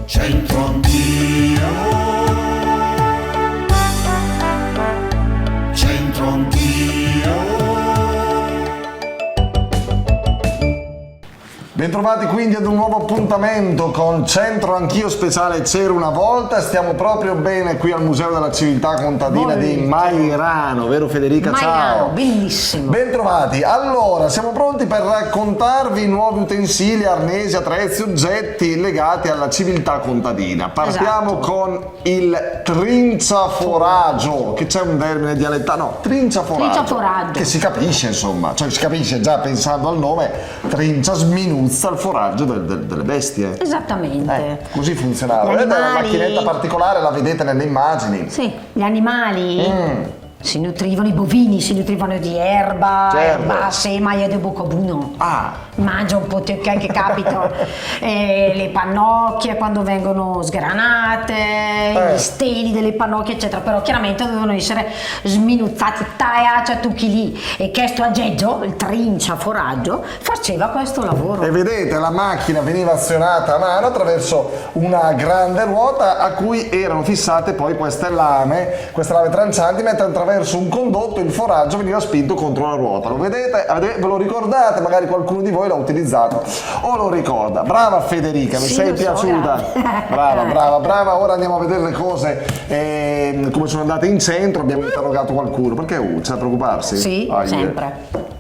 C'entro anch'io, c'entro anch'io. Bentrovati quindi ad un nuovo appuntamento con Centro Anch'io speciale C'era una volta. Stiamo proprio bene qui al Museo della Civiltà Contadina di Mairano, vero Federica? Mairano, ciao! bellissimo! Bentrovati! Allora, siamo pronti per raccontarvi nuovi utensili, arnesi, attrezzi, oggetti legati alla civiltà contadina. Partiamo con il trinciaforaggio, che c'è un termine dialettale, no, trinciaforaggio, che si capisce insomma, cioè si capisce già pensando al nome, trincia, sminuzza il foraggio delle bestie. Esattamente. Così funzionava. Vedete una macchinetta particolare, la vedete nelle immagini. Sì, gli animali si nutrivano, i bovini si nutrivano di erba, Certo. erba, sema e di boccobuno. Mangia un po' che capita. Le pannocchie quando vengono sgranate, gli steli delle pannocchie eccetera, però chiaramente dovevano essere sminuzzati, tagliati a tutti lì, e questo aggeggio, il trinciaforaggio, faceva questo lavoro. E vedete, la macchina veniva azionata a mano attraverso una grande ruota a cui erano fissate poi queste lame trancianti, mentre attraverso un condotto il foraggio veniva spinto contro la ruota. Lo vedete? Ve lo ricordate? Magari qualcuno di voi l'ha utilizzato o lo ricorda. Brava Federica, mi sei piaciuta. Brava. Ora andiamo a vedere le cose come sono andate in centro. Abbiamo interrogato qualcuno. Perché c'è da preoccuparsi? Sì, sempre.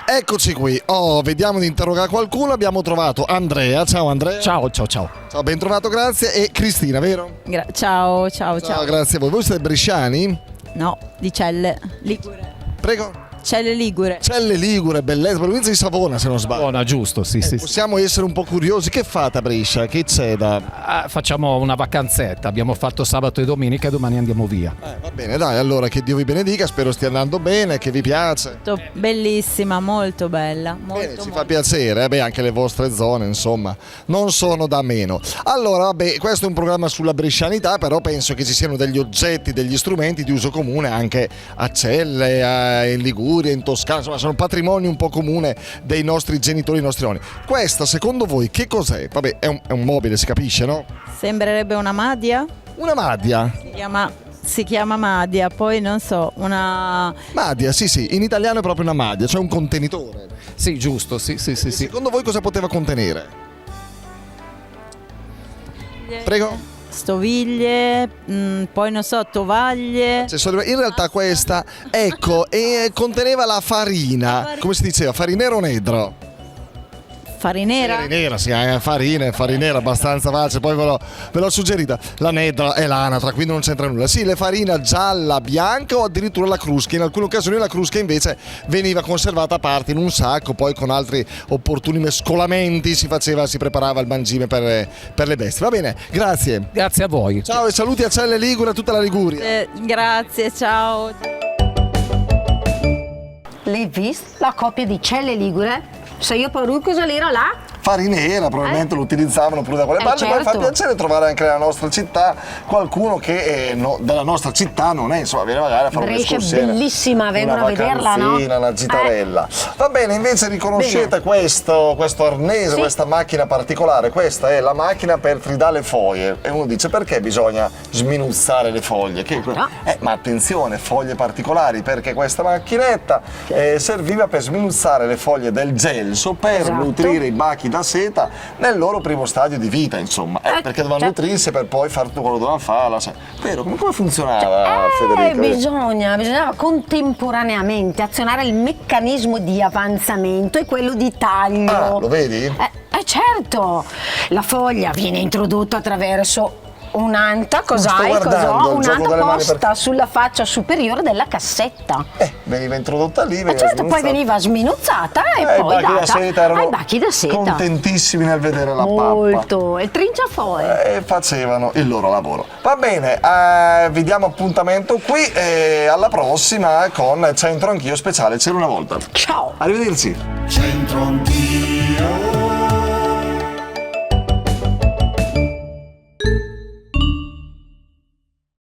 Eccoci qui, vediamo di interrogare qualcuno. Abbiamo trovato Andrea. Ciao Andrea. Ciao. Ciao, ben trovato, grazie. E Cristina, vero? Ciao. Grazie a voi. Voi siete bresciani? No, di Celle Ligure. Prego? Celle Ligure. Celle Ligure, bellezza, provincia di Savona se non sbaglio. Buona, giusto, sì. Possiamo essere un po' curiosi, che fate a Brescia? Che c'è da... Facciamo una vacanzetta, abbiamo fatto sabato e domenica e domani andiamo via. Va bene, dai, allora che Dio vi benedica, spero stia andando bene, che vi piace. Bellissima, molto bella. Bene, ci fa piacere, anche le vostre zone, insomma, non sono da meno. Allora, vabbè, questo è un programma sulla brescianità, però penso che ci siano degli oggetti, degli strumenti di uso comune anche a Celle, in Liguria, in Toscana, insomma sono patrimonio un po' comune dei nostri genitori, dei nostri nonni. Questa secondo voi che cos'è? Vabbè, è un mobile, si capisce, no? Sembrerebbe una madia. Una madia? Si chiama madia, poi non so, una... Madia, sì, in italiano è proprio una madia, cioè un contenitore. Sì, giusto, sì. Secondo voi cosa poteva contenere? Prego? Stoviglie, poi non so, tovaglie. In realtà questa, conteneva la farina, come si diceva, farinero o nedro? Farinera? Farinera, sì, farinera, abbastanza facile, poi ve l'ho suggerita. La nedra è l'anatra, quindi non c'entra nulla. Sì, le farina gialla, bianca o addirittura la crusca. In alcune occasioni la crusca invece veniva conservata a parte in un sacco, poi con altri opportuni mescolamenti si preparava il mangime per le bestie. Va bene, grazie. Grazie a voi. Ciao e saluti a Celle Ligure e a tutta la Liguria. Grazie, ciao. L'hai visto? La coppia di Celle Ligure? Se io parlo cosa l'era là? Farinera, probabilmente lo utilizzavano pure da quelle parti. Certo. Poi fa piacere trovare anche nella nostra città qualcuno che della nostra città non è, insomma, viene magari a fare Brescia è un'escursione, bellissima, vengono a vederla, no? una gitarella. Va bene, invece riconoscete questo arnese, sì, questa macchina particolare. Questa è la macchina per tridare le foglie. E uno dice, perché bisogna sminuzzare le foglie? Ma attenzione, foglie particolari, perché questa macchinetta serviva per sminuzzare le foglie del gelso per nutrire i bachi da seta nel loro primo stadio di vita, insomma, perché dovevano nutrirsi per poi fare tutto quello che dovevano fare. Vero? Come funzionava, Federica? Bisognava contemporaneamente azionare il meccanismo di avanzamento e quello di taglio. Lo vedi? Certo, la foglia viene introdotta attraverso un'anta, un'anta posta sulla faccia superiore della cassetta. Veniva introdotta lì, poi veniva sminuzzata e poi data ai bacchi da seta. Contentissimi nel vedere la pappa. Molto, e trinciafoglio. Facevano il loro lavoro. Va bene, vi diamo appuntamento qui alla prossima con Centro Anch'io speciale C'era una volta. Ciao. Arrivederci. C'entro anch'io.